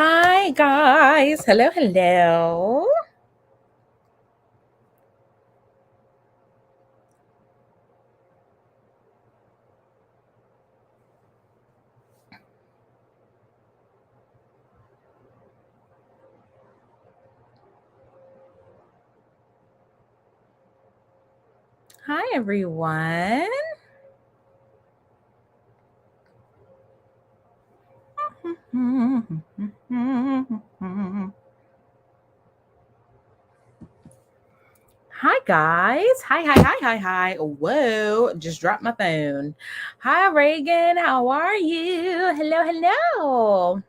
Hi, guys. Hello, hello. Hi, everyone. Hi, guys. Hi. Whoa, just dropped my phone. Hi, Reagan. How are you? Hello.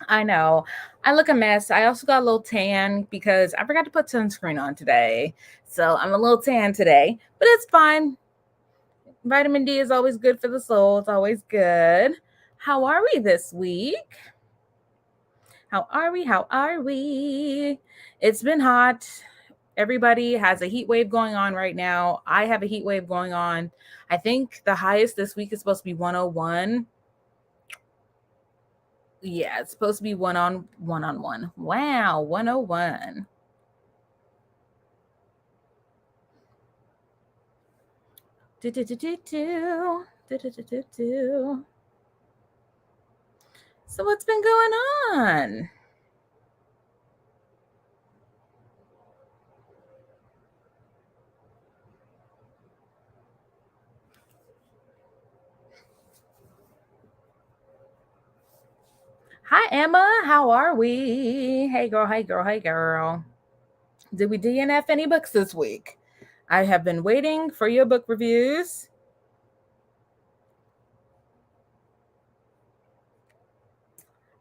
I know. I look a mess. I also got a little tan because I forgot to put sunscreen on today. So I'm a little tan today, but it's fine. Vitamin D is always good for the soul. It's always good. How are we this week? How are we? It's been hot. Everybody has a heat wave going on right now. I have a heat wave going on. I think the highest this week is supposed to be 101. Yeah, it's supposed to be one on one. Wow, 101. Do, do, do, do, do. Do, do, do, do, do. So what's been going on? Hi, Emma. How are we? Hey, girl. Did we DNF any books this week? I have been waiting for your book reviews.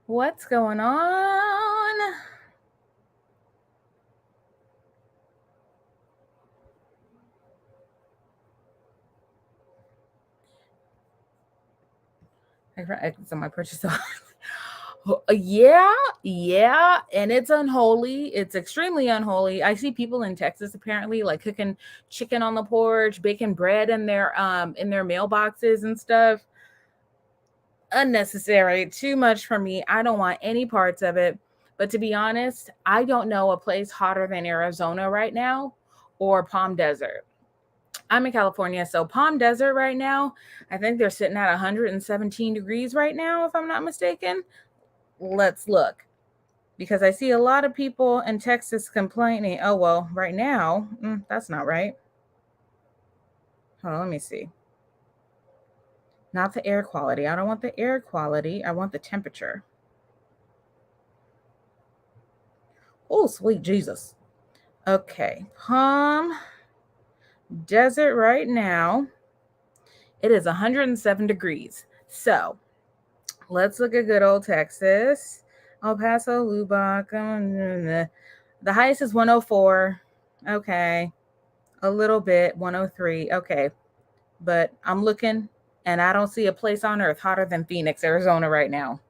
What's going on? So my purchase. Yeah, and it's unholy. It's extremely unholy. I see people in Texas apparently like cooking chicken on the porch, baking bread in their mailboxes and stuff. Unnecessary, too much for me. I don't want any parts of it. But to be honest, I don't know a place hotter than Arizona right now or Palm Desert. I'm in California, so Palm Desert right now, I think they're sitting at 117 degrees right now, if I'm not mistaken. Let's look because I see a lot of people in Texas complaining. Oh, well, right now, that's not right. Hold on, let me see. Not the air quality. I don't want the air quality. I want the temperature. Oh, sweet Jesus. Okay, Palm Desert right now, it is 107 degrees. So let's look at good old Texas. El Paso, Lubbock. The highest is 104. Okay. A little bit, 103. Okay. But I'm looking and I don't see a place on earth hotter than Phoenix, Arizona right now.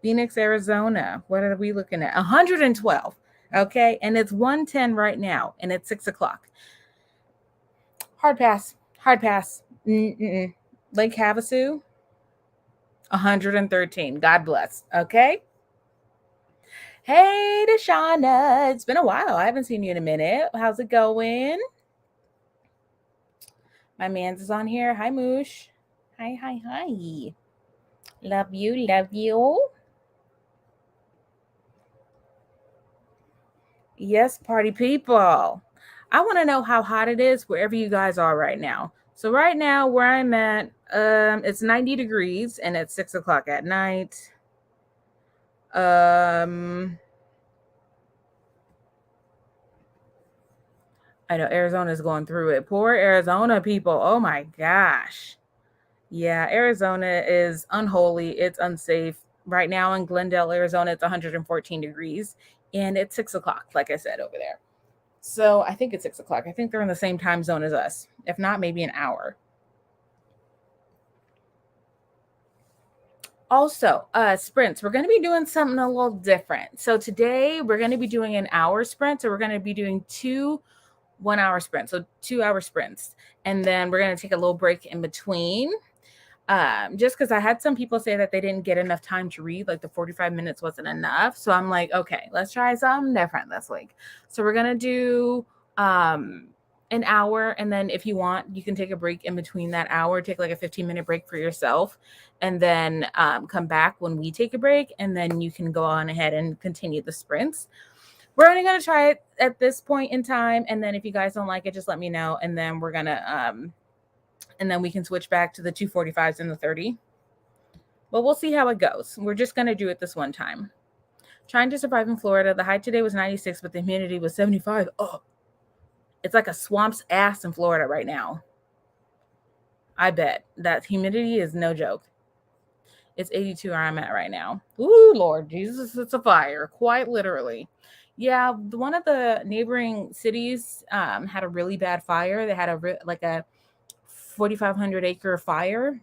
Phoenix, Arizona. What are we looking at? 112. Okay. And it's 110 right now and it's 6 o'clock. Hard pass. Hard pass. Mm-mm. Lake Havasu, 113. God bless. Okay. Hey, Deshauna. It's been a while. I haven't seen you in a minute. How's it going? My man's is on here. Hi, Moosh. Hi. Love you. Yes, party people. I want to know how hot it is wherever you guys are right now. So right now, where I'm at, it's 90 degrees and it's 6 o'clock at night. I know Arizona's going through it. Poor Arizona people. Oh my gosh. Yeah, Arizona is unholy. It's unsafe. Right now in Glendale, Arizona, it's 114 degrees and it's 6 o'clock, like I said over there. So I think it's 6 o'clock. I think they're in the same time zone as us. If not, maybe an hour. Also, sprints. We're going to be doing something a little different. So today we're going to be doing an hour sprint. So we're going to be doing two 1 hour sprints. So 2 hour sprints. And then we're going to take a little break in between. Just because I had some people say that they didn't get enough time to read, like the 45 minutes wasn't enough. So I'm like, okay, let's try something different this week. So we're gonna do an hour, and then if you want, you can take a break in between that hour, take like a 15-minute break for yourself, and then come back when we take a break, and then you can go on ahead and continue the sprints. We're only gonna try it at this point in time, and then if you guys don't like it, just let me know, and then we're gonna and then we can switch back to the 245s and the 30. But we'll see how it goes. We're just going to do it this one time. Trying to survive in Florida. The high today was 96, but the humidity was 75. Oh, it's like a swamp's ass in Florida right now. I bet that humidity is no joke. It's 82 where I'm at right now. Ooh, Lord Jesus, it's a fire, quite literally. Yeah, one of the neighboring cities had a really bad fire. They had a 4,500 acre fire,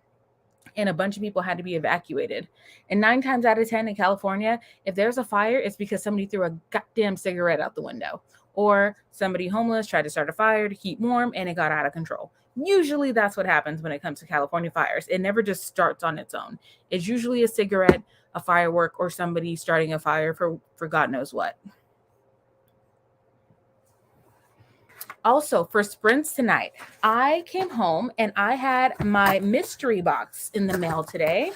and a bunch of people had to be evacuated. And 9 times out of 10 in California, if there's a fire, it's because somebody threw a goddamn cigarette out the window, or somebody homeless tried to start a fire to keep warm and it got out of control. Usually that's what happens when it comes to California fires. It never just starts on its own. It's usually a cigarette, a firework, or somebody starting a fire for God knows what. Also, for sprints tonight, I came home and I had my mystery box in the mail today.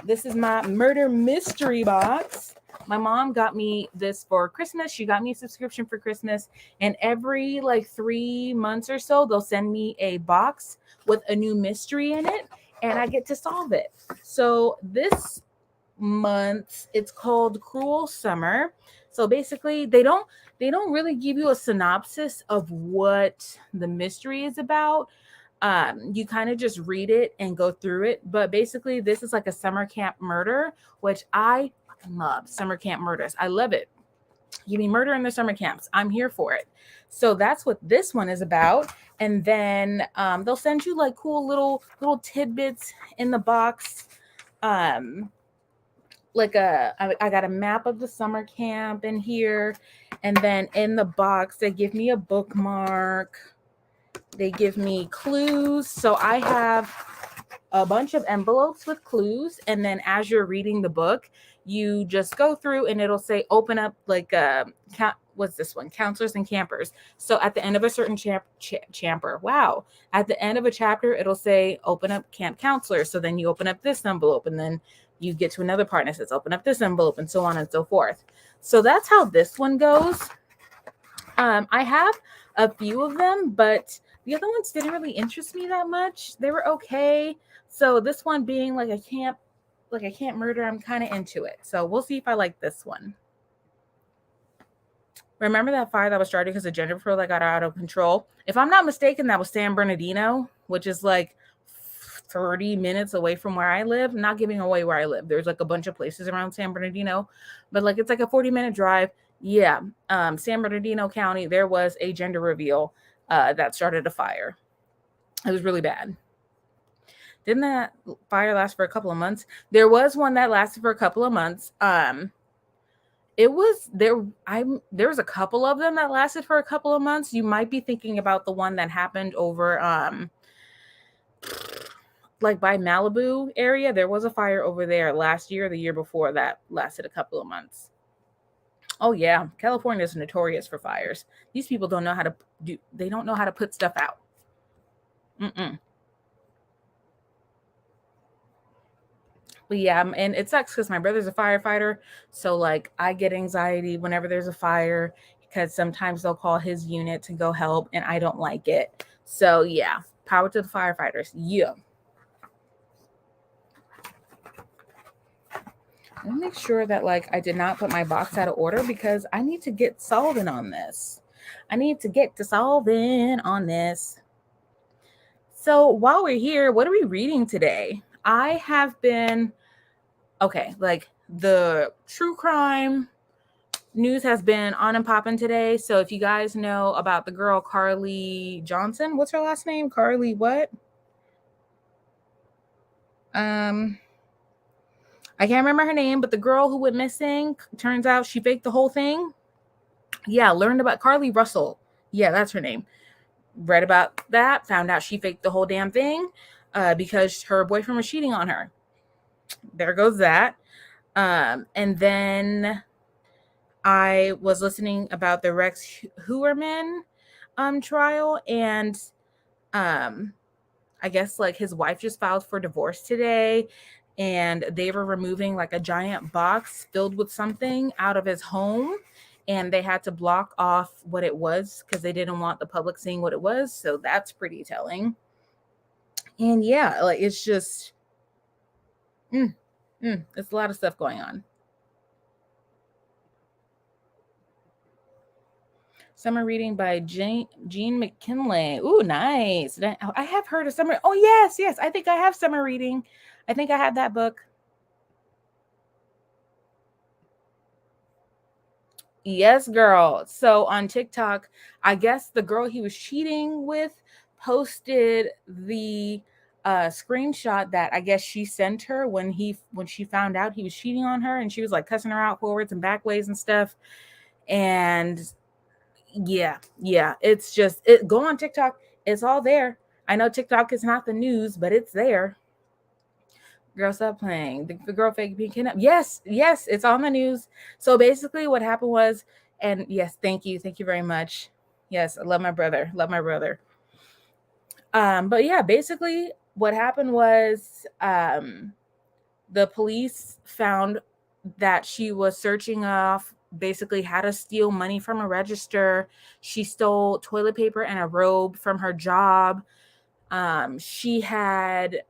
This is my murder mystery box. My mom got me this for Christmas. She got me a subscription for Christmas, and every like 3 months or so, they'll send me a box with a new mystery in it, and I get to solve it. So this month, it's called Cruel Summer. So basically, they don't really give you a synopsis of what the mystery is about. You kind of just read it and go through it. But basically, this is like a summer camp murder, which I love. Summer camp murders. I love it. Give me murder in the summer camps. I'm here for it. So that's what this one is about. And then they'll send you like cool little tidbits in the box. I got a map of the summer camp in here, and then in the box they give me a bookmark, they give me clues. So I have a bunch of envelopes with clues, and then as you're reading the book, you just go through and it'll say open up like what's this one, counselors and campers. So at the end of a certain at the end of a chapter, it'll say open up camp counselor. So then you open up this envelope, and then you get to another part and it says open up this envelope, and so on and so forth. So that's how this one goes. I have a few of them, but the other ones didn't really interest me that much. They were okay. So this one being like a camp murder, I'm kind of into it. So we'll see if I like this one. Remember that fire that was started because of gender patrol that got out of control? If I'm not mistaken, that was San Bernardino, which is like 30 minutes away from where I live. Not giving away where I live. There's like a bunch of places around San Bernardino, but like it's like a 40-minute drive. Yeah. San Bernardino County, there was a gender reveal that started a fire. It was really bad. Didn't that fire last for a couple of months? There was one that lasted for a couple of months. There was a couple of them that lasted for a couple of months. You might be thinking about the one that happened over like by Malibu area. There was a fire over there last year, the year before, that lasted a couple of months. Oh yeah, California is notorious for fires. These people don't know how to put stuff out. But yeah, and it sucks because my brother's a firefighter. So like I get anxiety whenever there's a fire, because sometimes they'll call his unit to go help and I don't like it. So yeah, power to the firefighters. Yeah. Let me make sure that like I did not put my box out of order, because I need to get solving on this. So while we're here, what are we reading today? I have been like the true crime news has been on and popping today. So if you guys know about the girl Carly Johnson, what's her last name? Carly what? I can't remember her name, but the girl who went missing, turns out she faked the whole thing. Yeah, learned about Carly Russell. Yeah, that's her name. Read about that, found out she faked the whole damn thing. because her boyfriend was cheating on her. There goes that. And then I was listening about the Rex Heuermann trial, and um, I guess like his wife just filed for divorce today, and they were removing like a giant box filled with something out of his home, and they had to block off what it was because they didn't want the public seeing what it was. So that's pretty telling. And yeah, like it's just it's a lot of stuff going on. Summer reading by Jean McKinley. Ooh, nice. I have heard of summer. Oh, yes. I think I have summer reading. I think I have that book. Yes, girl. So on TikTok, I guess the girl he was cheating with posted the screenshot that I guess she sent her when she found out he was cheating on her, and she was like cussing her out forwards and backways and stuff. And yeah, it's just go on TikTok. It's all there. I know TikTok is not the news, but it's there. Girl, stop playing. The girl fake being kidnapped. Yes, it's on the news. So basically, what happened was, and yes, thank you very much. Yes, I love my brother. But yeah, basically, what happened was, the police found that she was searching off basically how to steal money from a register. She stole toilet paper and a robe from her job. She had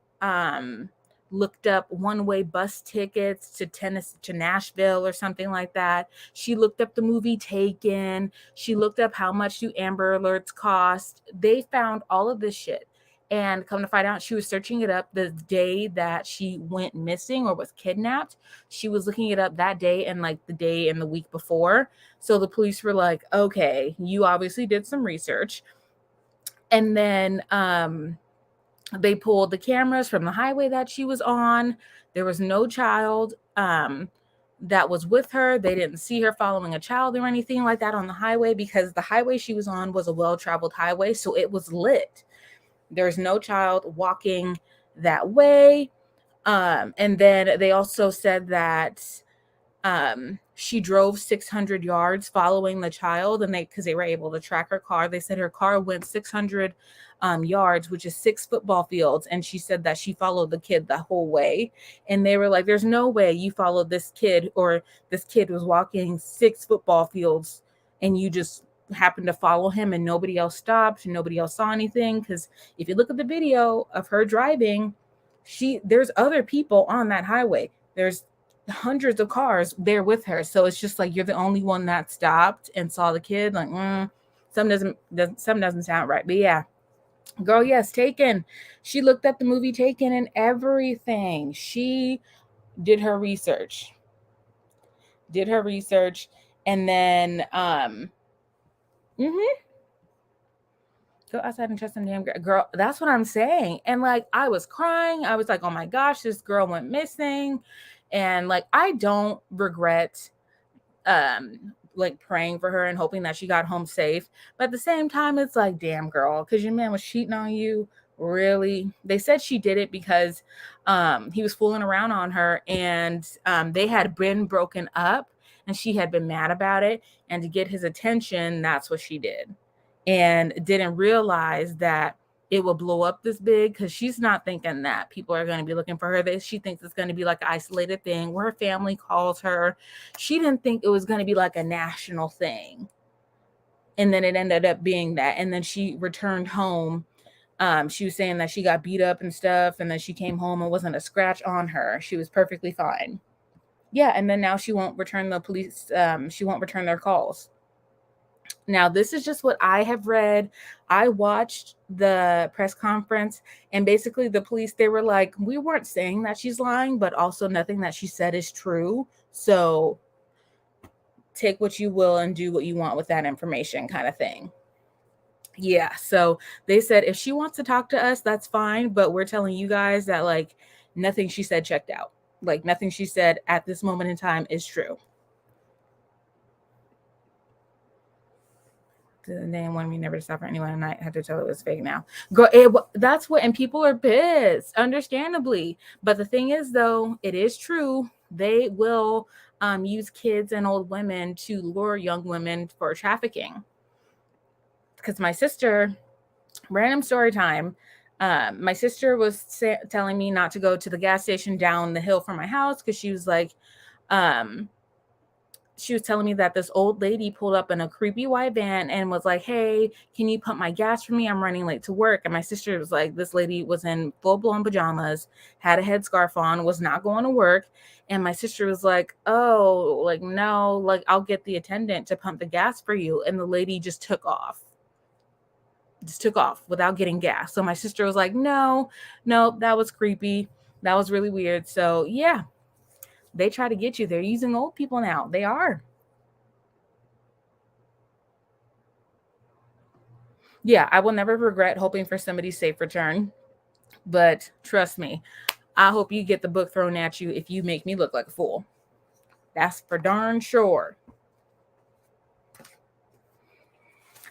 looked up one-way bus tickets to Tennessee, to Nashville or something like that. She looked up the movie Taken. She looked up how much do Amber Alerts cost. They found all of this shit. And come to find out, she was searching it up the day that she went missing or was kidnapped. She was looking it up that day and like the day and the week before. So the police were like, okay, you obviously did some research. And then they pulled the cameras from the highway that she was on. There was no child that was with her. They didn't see her following a child or anything like that on the highway, because the highway she was on was a well-traveled highway, so it was lit. There's no child walking that way. And then they also said that she drove 600 yards following the child, and because they were able to track her car. They said her car went 600 yards, which is 6 football fields, and she said that she followed the kid the whole way. And they were like, there's no way you followed this kid, or this kid was walking 6 football fields and you just happened to follow him and nobody else stopped and nobody else saw anything. Because if you look at the video of her driving, there's other people on that highway. There's hundreds of cars there with her. So it's just like you're the only one that stopped and saw the kid. Like, something doesn't sound right. But yeah, girl, yes, Taken. She looked up the movie Taken and everything. She did her research. And then go outside and trust some damn girl. That's what I'm saying. And like, I was crying. I was like, oh my gosh, this girl went missing. And like, I don't regret like praying for her and hoping that she got home safe. But at the same time, it's like, damn girl, because your man was cheating on you. Really? They said she did it because he was fooling around on her, and they had been broken up and she had been mad about it. And to get his attention, that's what she did. And didn't realize that it will blow up this big, because she's not thinking that people are going to be looking for her. She thinks it's going to be like an isolated thing where her family calls her. She didn't think it was going to be like a national thing. And then it ended up being that. And then she returned home. She was saying that she got beat up and stuff, and then she came home and wasn't a scratch on her. She was perfectly fine. Yeah, and then now she won't return the police. She won't return their calls. Now, this is just what I have read. I watched the press conference, and basically the police, they were like, we weren't saying that she's lying, but also nothing that she said is true. So take what you will and do what you want with that information, kind of thing. Yeah. So they said if she wants to talk to us, that's fine. But we're telling you guys that like nothing she said checked out. Like nothing she said at this moment in time is true. They wanted me never to stop for anyone, and I had to tell it was fake now. That's what, and people are pissed, understandably. But the thing is, though, it is true. They will use kids and old women to lure young women for trafficking. Because my sister, random story time, my sister was telling me not to go to the gas station down the hill from my house because she was like, she was telling me that this old lady pulled up in a creepy white van and was like, hey, can you pump my gas for me? I'm running late to work. And my sister was like, this lady was in full-blown pajamas, had a headscarf on, was not going to work. And my sister was like, oh, like, no, like, I'll get the attendant to pump the gas for you. And the lady just took off without getting gas. So my sister was like, no, that was creepy. That was really weird. So yeah, they try to get you. They're using old people now. They are. Yeah, I will never regret hoping for somebody's safe return. But trust me, I hope you get the book thrown at you if you make me look like a fool. That's for darn sure.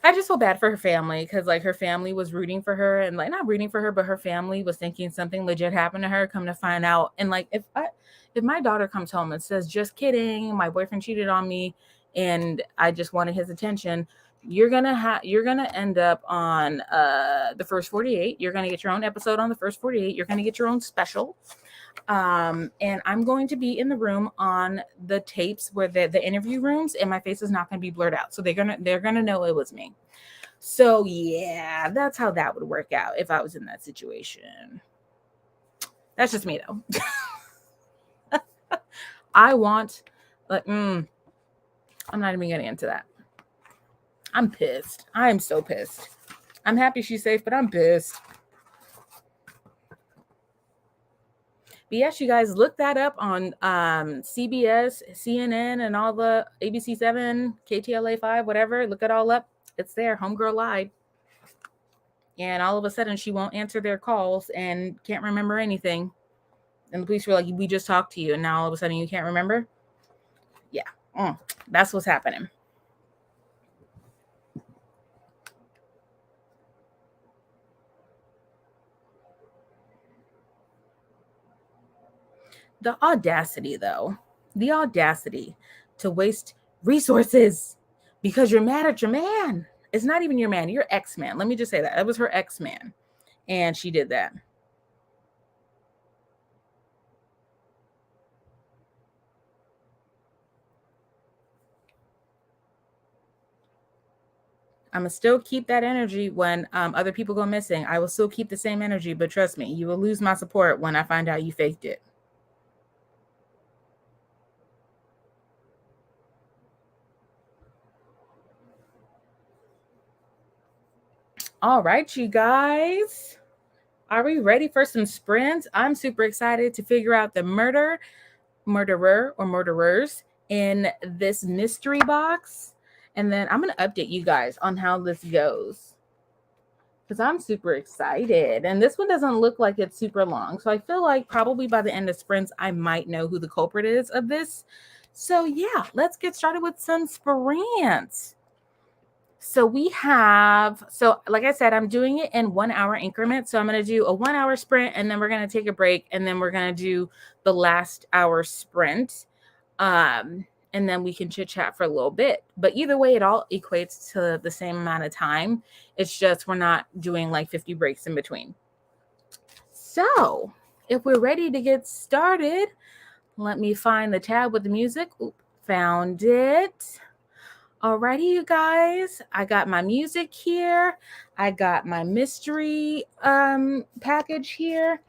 I just feel bad for her family because, like, her family was rooting for her and, like, not rooting for her, but her family was thinking something legit happened to her. Come to find out, and like, if my daughter comes home and says, "Just kidding, my boyfriend cheated on me, and I just wanted his attention," you're gonna end up on the first 48. You're gonna get your own episode on the first 48. You're gonna get your own special. And I'm going to be in the room on the tapes where the interview rooms, and my face is not going to be blurred out. So they're gonna know it was me. So yeah, that's how that would work out if I was in that situation. That's just me though. I want, like, I'm not even getting into that. I'm pissed. I am so pissed. I'm happy she's safe, but I'm pissed. But yes, you guys, look that up on CBS, CNN, and all the ABC7, KTLA5, whatever. Look it all up. It's there. Homegirl lied. And all of a sudden, she won't answer their calls and can't remember anything. And the police were like, we just talked to you. And now all of a sudden, you can't remember? Yeah. That's what's happening. The audacity, though. The audacity to waste resources because you're mad at your man. It's not even your man, your ex-man. Let me just say that. It was her ex-man. And she did that. I'm going to still keep that energy when other people go missing. I will still keep the same energy, but trust me, you will lose my support when I find out you faked it. All right, you guys. Are we ready for some sprints? I'm super excited to figure out the murderer, or murderers in this mystery box. And then I'm going to update you guys on how this goes, because I'm super excited. And this one doesn't look like it's super long. So I feel like probably by the end of sprints, I might know who the culprit is of this. So yeah, let's get started with some sprints. So we have, like I said, I'm doing it in 1 hour increments. So I'm going to do a 1 hour sprint, and then we're going to take a break, and then we're going to do the last hour sprint. And then we can chit chat for a little bit. But either way, it all equates to the same amount of time. It's just we're not doing like 50 breaks in between. So if we're ready to get started, let me find the tab with the music. Oop, found it. Alrighty, you guys, I got my music here. I got my mystery package here,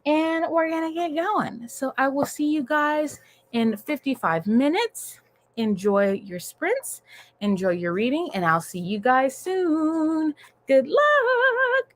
and we're gonna get going. So I will see you guys in 55 minutes. Enjoy your sprints, enjoy your reading, and I'll see you guys soon. Good luck.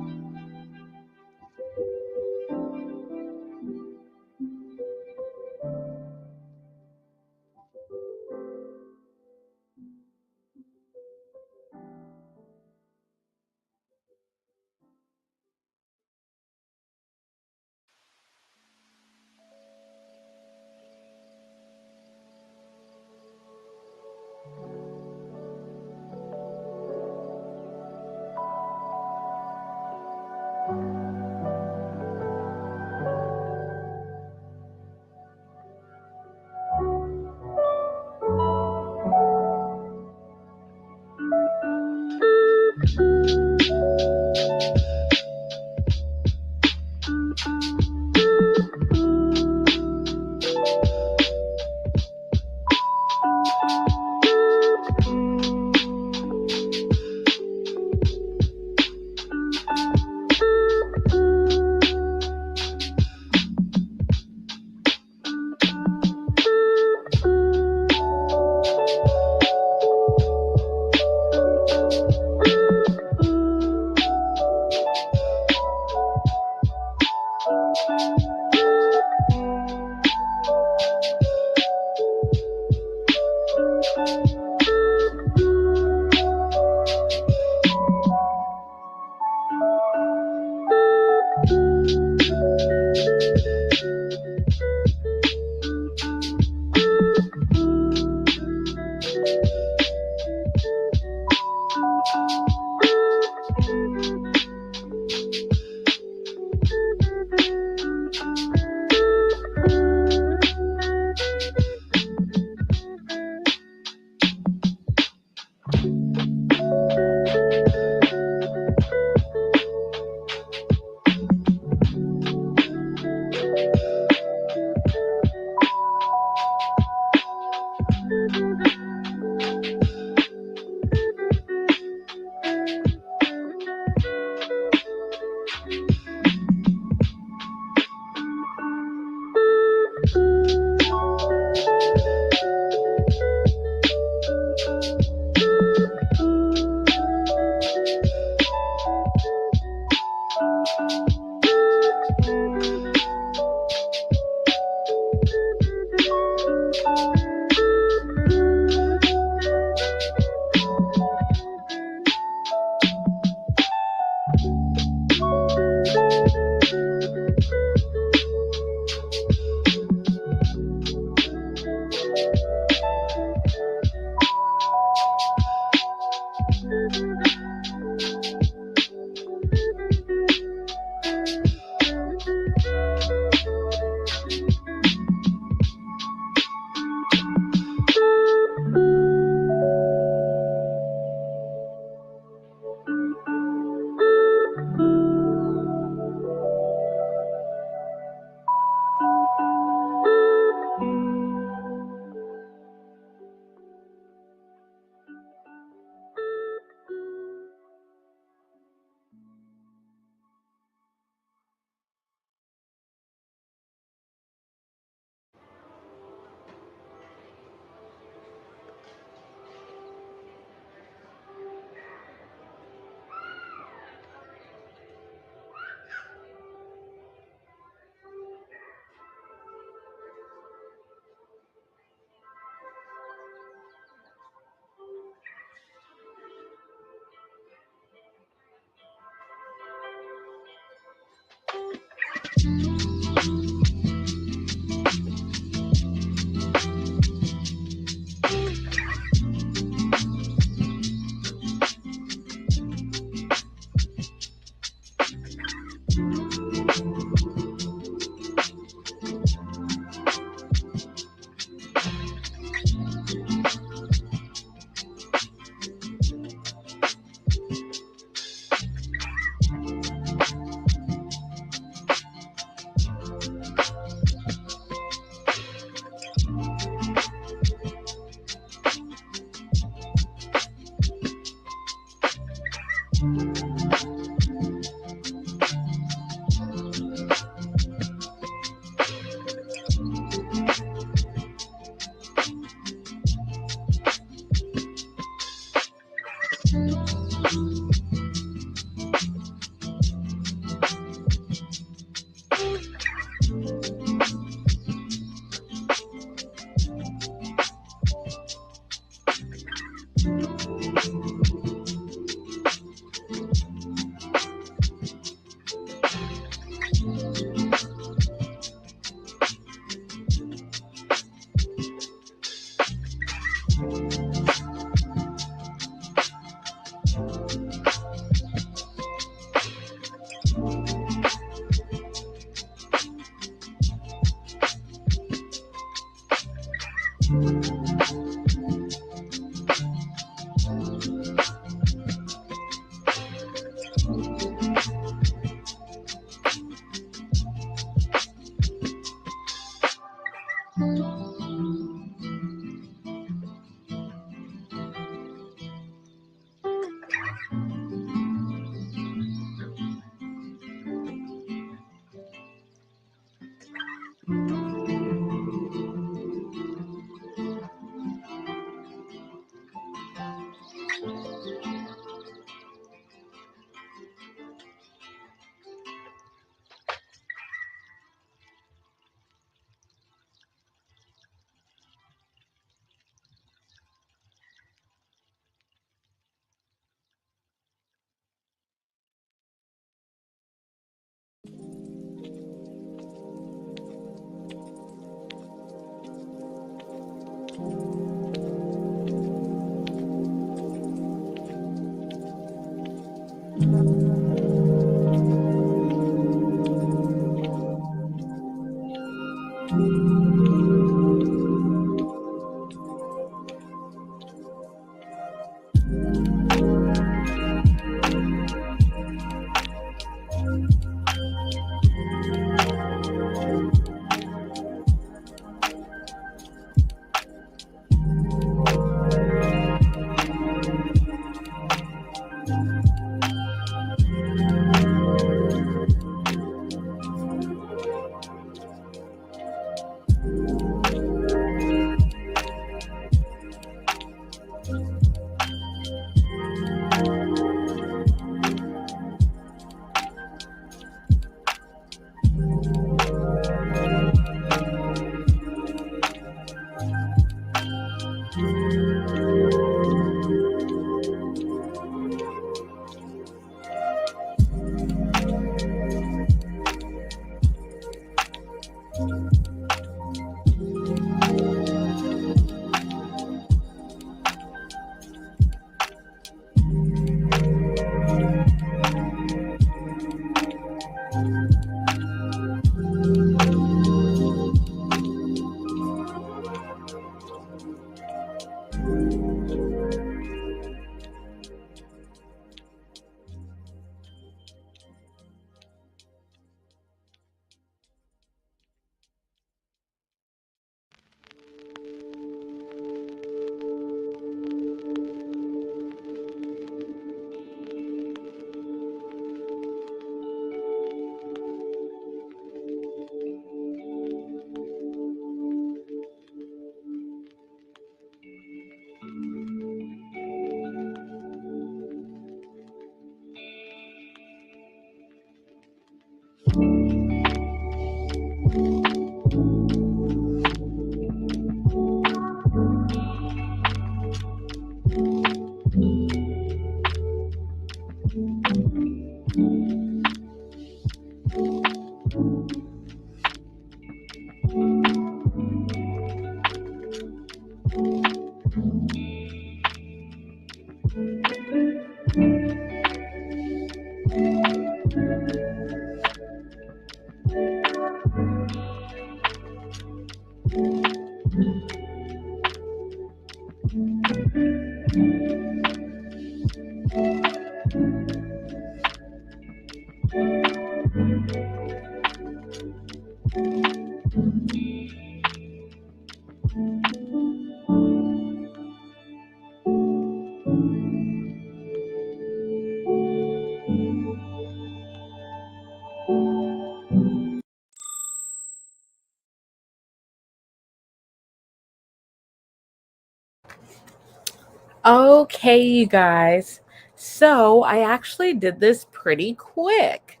Okay, you guys. So I actually did this pretty quick.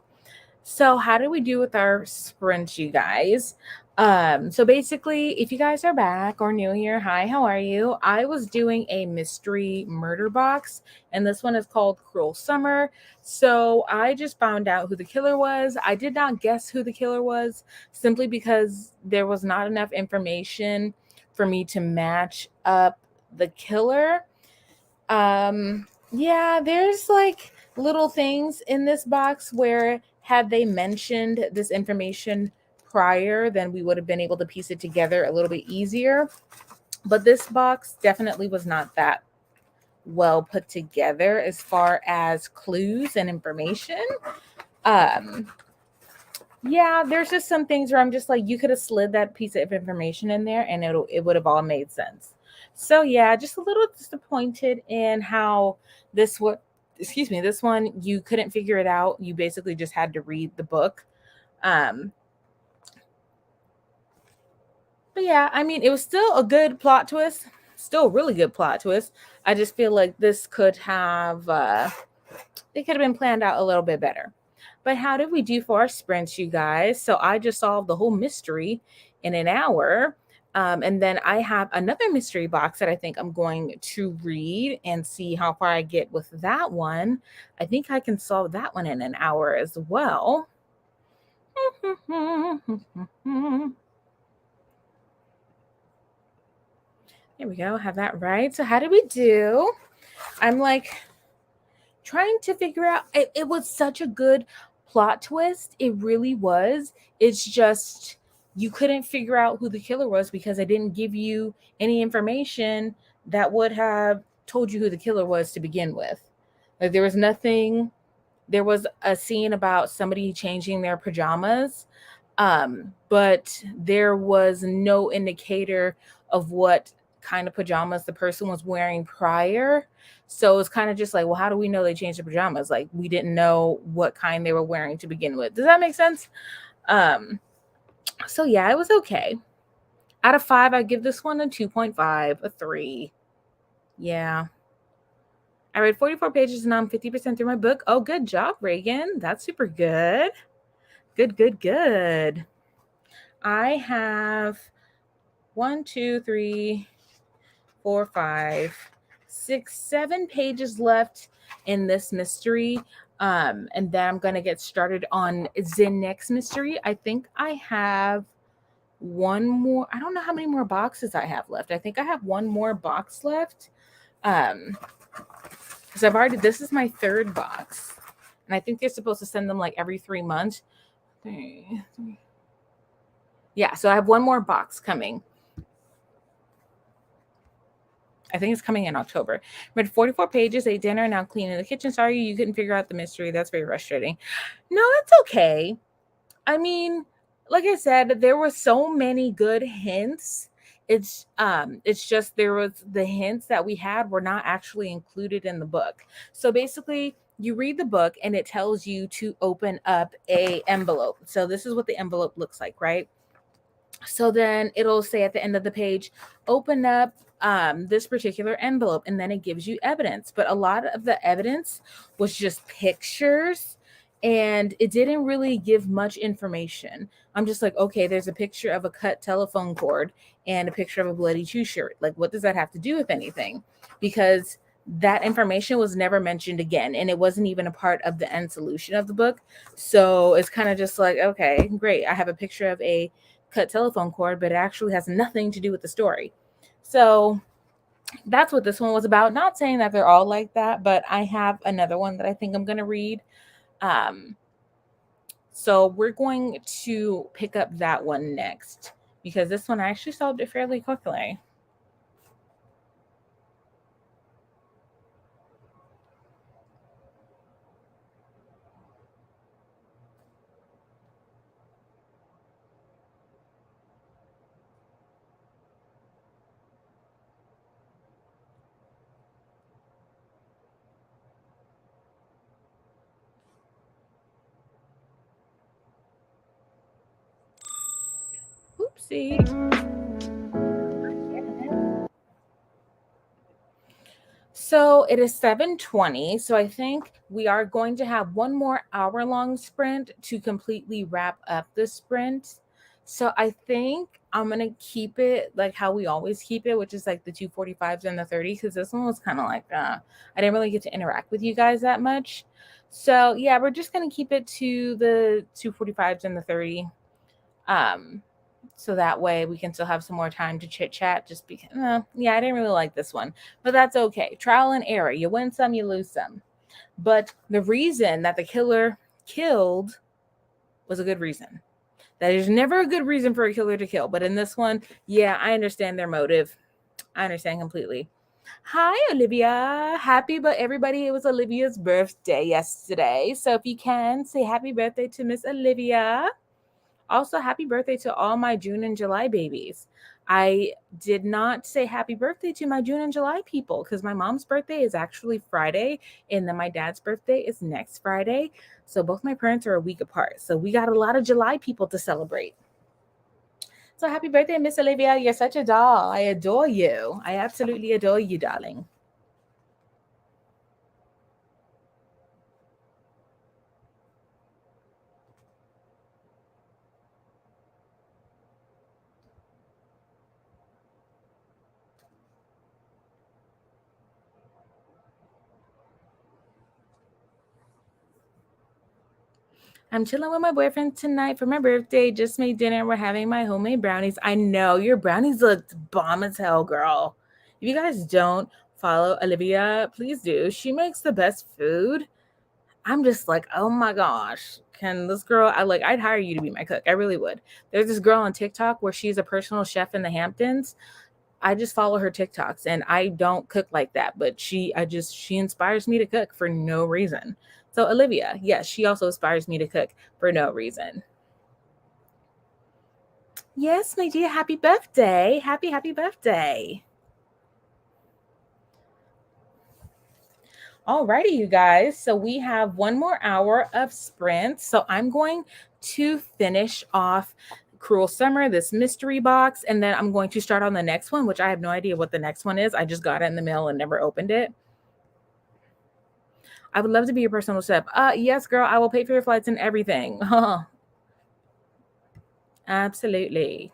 So how did we do with our sprint, you guys? So basically, if you guys are back or new here, hi, how are you? I was doing a mystery murder box, and this one is called Cruel Summer. So I just found out who the killer was. I did not guess who the killer was simply because there was not enough information for me to match up the killer. Yeah, there's like little things in this box where had they mentioned this information prior, then we would have been able to piece it together a little bit easier. But this box definitely was not that well put together as far as clues and information. Um, yeah, there's just some things where I'm just like, you could have slid that piece of information in there and it would have all made sense. So yeah, just a little disappointed in how this what excuse me, this one you couldn't figure it out. You basically just had to read the book. Um, but yeah, I mean, it was still a good plot twist, still a really good plot twist. I just feel like this could have it could have been planned out a little bit better. But how did we do for our sprints, you guys? So I just solved the whole mystery in an hour. And then I have another mystery box that I think I'm going to read and see how far I get with that one. I think I can solve that one in an hour as well. Here we go. Have that right. So how did we do? I'm like trying to figure out it was such a good plot twist. It really was. It's just you couldn't figure out who the killer was because I didn't give you any information that would have told you who the killer was to begin with. Like there was nothing. There was a scene about somebody changing their pajamas, but there was no indicator of what kind of pajamas the person was wearing prior. So it's kind of just like, well, how do we know they changed their pajamas? Like we didn't know what kind they were wearing to begin with. Does that make sense? Um, so yeah, it was okay. Out of 5, I give this one a 2.5, a 3. Yeah. I read 44 pages and I'm 50% through my book. Oh, good job, Reagan. That's super good. Good, good, good. I have 1, 2, 3, 4, 5, 6, 7 pages left in this mystery. And then I'm gonna get started on the next mystery. I think I have one more. I don't know how many more boxes I have left. I think I have one more box left. Because I've already, this is my 3rd box. And I think they're supposed to send them like every 3 months. Yeah, so I have one more box coming. I think it's coming in October. Read 44 pages, ate dinner, now cleaning the kitchen. Sorry you couldn't figure out the mystery. That's very frustrating. No, it's okay. I mean, like I said, there were so many good hints. It's just there was the hints that we had were not actually included in the book. So basically, you read the book and it tells you to open up a envelope. So this is what the envelope looks like, right? So then it'll say at the end of the page, open up this particular envelope, and then it gives you evidence. But a lot of the evidence was just pictures and it didn't really give much information. I'm just like, okay, there's a picture of a cut telephone cord and a picture of a bloody two shirt. Like, what does that have to do with anything? Because that information was never mentioned again, and it wasn't even a part of the end solution of the book. So it's kind of just like, okay, great. I have a picture of a cut telephone cord, but it actually has nothing to do with the story. So that's what this one was about. Not saying that they're all like that, but I have another one that I think I'm going to read. So we're going to pick up that one next because this one I actually solved it fairly quickly. Oopsie. So it is 7:20. So I think we are going to have one more hour-long sprint to completely wrap up the sprint. So I think I'm gonna keep it like how we always keep it, which is like the 245s and the 30, because this one was kind of like I didn't really get to interact with you guys that much. So yeah, we're just gonna keep it to the 245s and the 30. So that way we can still have some more time to chit chat. Just because, yeah, I didn't really like this one, but that's okay. Trial and error. You win some, you lose some. But the reason that the killer killed was a good reason. That is never a good reason for a killer to kill. But in this one, yeah, I understand their motive. I understand completely. Hi, Olivia. Happy, but everybody, it was Olivia's birthday yesterday. So if you can, say happy birthday to Miss Olivia. Also, happy birthday to all my June and July babies. I did not say happy birthday to my June and July people because my mom's birthday is actually Friday, and then my dad's birthday is next Friday. So both my parents are a week apart. So we got a lot of July people to celebrate. So happy birthday, Miss Olivia. You're such a doll. I adore you. I absolutely adore you, darling. I'm chilling with my boyfriend tonight for my birthday. Just made dinner. We're having my homemade brownies. I know your brownies looked bomb as hell, girl. If you guys don't follow Olivia, please do. She makes the best food. I'm just like, oh my gosh. Can this girl, I'd hire you to be my cook. I really would. There's this girl on TikTok where she's a personal chef in the Hamptons. I just follow her TikToks and I don't cook like that, but she inspires me to cook for no reason. So Olivia, yes, she also inspires me to cook for no reason. Yes, my dear, happy birthday. Happy birthday. Alrighty, you guys. So we have one more hour of sprint. So I'm going to finish off Cruel Summer, this mystery box, and then I'm going to start on the next one, which I have no idea what the next one is. I just got it in the mail and never opened it. I would love to be your personal chef. Yes, girl, I will pay for your flights and everything. Absolutely.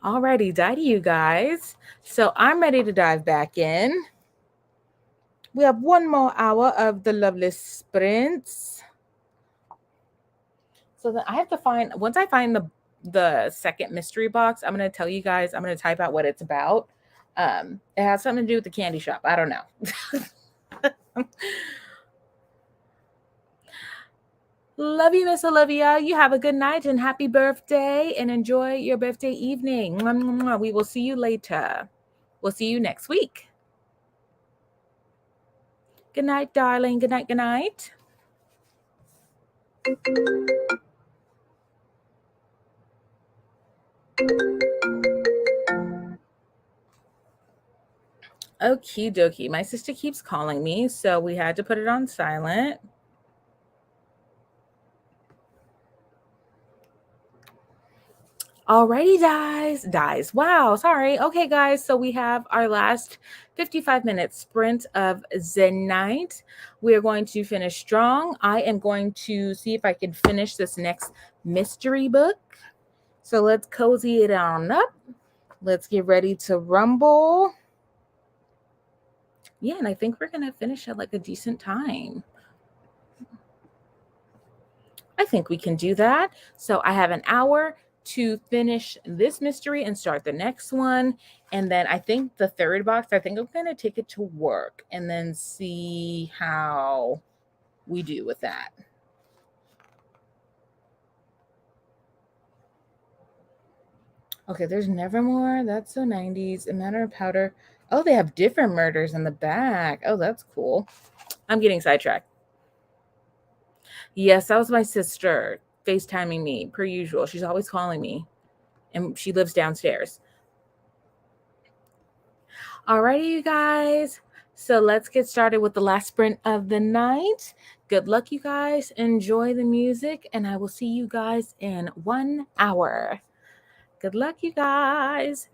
Alrighty, die to you guys. So I'm ready to dive back in. We have one more hour of the lovely sprints. So then I have to find, once I find the second mystery box, I'm going to tell you guys, I'm going to type out what it's about. It has something to do with the candy shop. I don't know. Love you, Miss Olivia. You have a good night and happy birthday and enjoy your birthday evening. Mwah, mwah, mwah. We will see you later. We'll see you next week. Good night, darling. Good night. Good night. Okie dokie. My sister keeps calling me, so we had to put it on silent. Alrighty, guys. Wow, sorry. Okay, guys. So we have our last 55-minute sprint of the night. We are going to finish strong. I am going to see if I can finish this next mystery book. So let's cozy it on up. Let's get ready to rumble. Yeah, and I think we're going to finish at like a decent time. I think we can do that. So I have an hour to finish this mystery and start the next one. And then I think the third box, I think I'm going to take it to work and then see how we do with that. Okay, there's Nevermore. That's so 90s. A Matter of Powder. Oh, they have different murders in the back. Oh, that's cool. I'm getting sidetracked. Yes, that was my sister FaceTiming me per usual. She's always calling me and she lives downstairs. Alrighty, you guys. So let's get started with the last sprint of the night. Good luck, you guys. Enjoy the music, and I will see you guys in 1 hour. Good luck, you guys.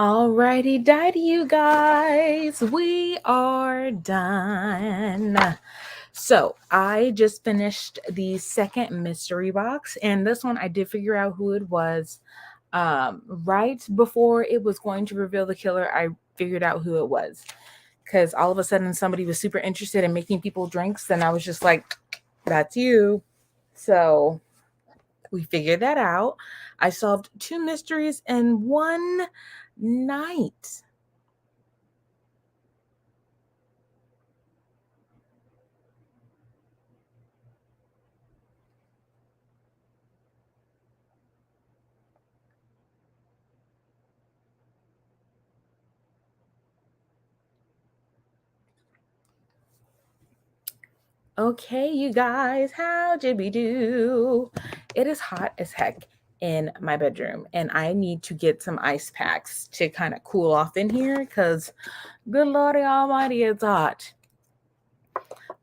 Alrighty, dighty, you guys. We are done. So I just finished the second mystery box, and this one I did figure out who it was. Right before it was going to reveal the killer, I figured out who it was. Because all of a sudden somebody was super interested in making people drinks, and I was just like, that's you. So we figured that out. I solved 2 mysteries in one night. Okay, you guys, how did we do? It is hot as heck in my bedroom, and I need to get some ice packs to kind of cool off in here because, good Lordy Almighty, it's hot.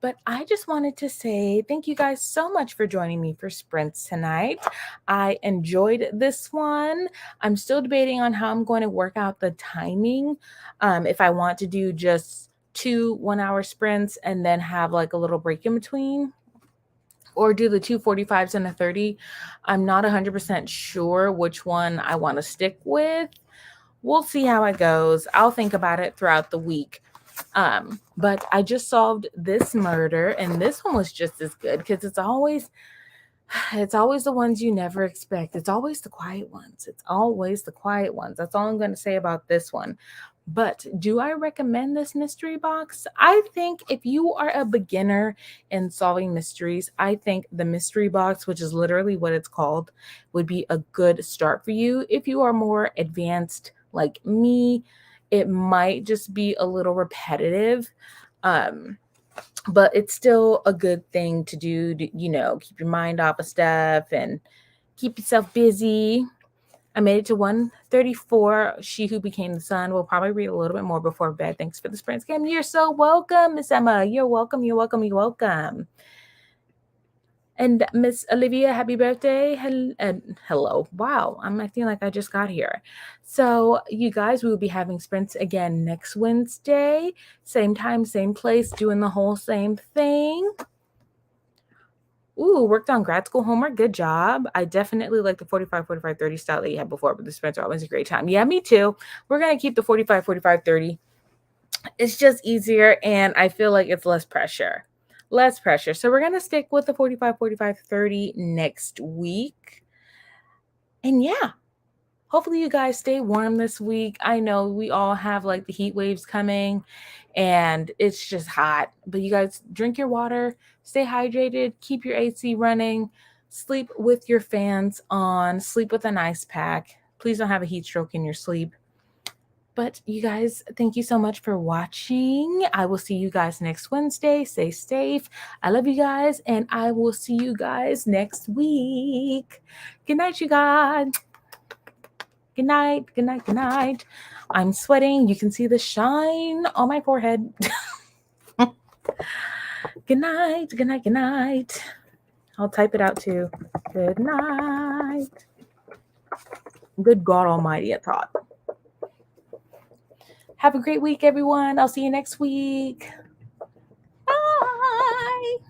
But I just wanted to say thank you guys so much for joining me for sprints tonight. I enjoyed this one. I'm still debating on how I'm going to work out the timing. If I want to do just 2 1-hour sprints and then have like a little break in between, or do the 2:45s and a 30. I'm not 100% sure which one I want to stick with. We'll see how it goes. I'll think about it throughout the week. But I just solved this murder, and this one was just as good because it's always the ones you never expect. It's always the quiet ones. It's always the quiet ones. That's all I'm going to say about this one. But do I recommend this mystery box? I think if you are a beginner in solving mysteries, I think the mystery box, which is literally what it's called, would be a good start for you. If you are more advanced like me, it might just be a little repetitive. But it's still a good thing to do to, keep your mind off of stuff and keep yourself busy. I made it to 134. She Who Became the Sun. We'll probably read a little bit more before bed. Thanks for the sprint scam. You're so welcome, Miss Emma. You're welcome. You're welcome. You're welcome. And Miss Olivia, happy birthday. Hello. Wow, I'm acting like I just got here. So, you guys, we will be having sprints again next Wednesday. Same time, same place, doing the whole same thing. Ooh, worked on grad school homework. Good job. I definitely like the 45, 45, 30 style that you had before, but the sprints are always a great time. Yeah, me too. We're going to keep the 45, 45, 30. It's just easier, and I feel like it's less pressure. Less pressure. So we're going to stick with the 45, 45, 30 next week. And yeah, hopefully you guys stay warm this week. I know we all have like the heat waves coming and it's just hot, but you guys drink your water, stay hydrated, keep your AC running, sleep with your fans on, sleep with an ice pack. Please don't have a heat stroke in your sleep. But you guys, thank you so much for watching. I will see you guys next Wednesday. Stay safe. I love you guys, and I will see you guys next week. Good night, you guys. Good night. Good night. Good night. I'm sweating. You can see the shine on my forehead. Good night. Good night. Good night. I'll type it out too. Good night. Good God Almighty, I thought. Have a great week, everyone. I'll see you next week. Bye.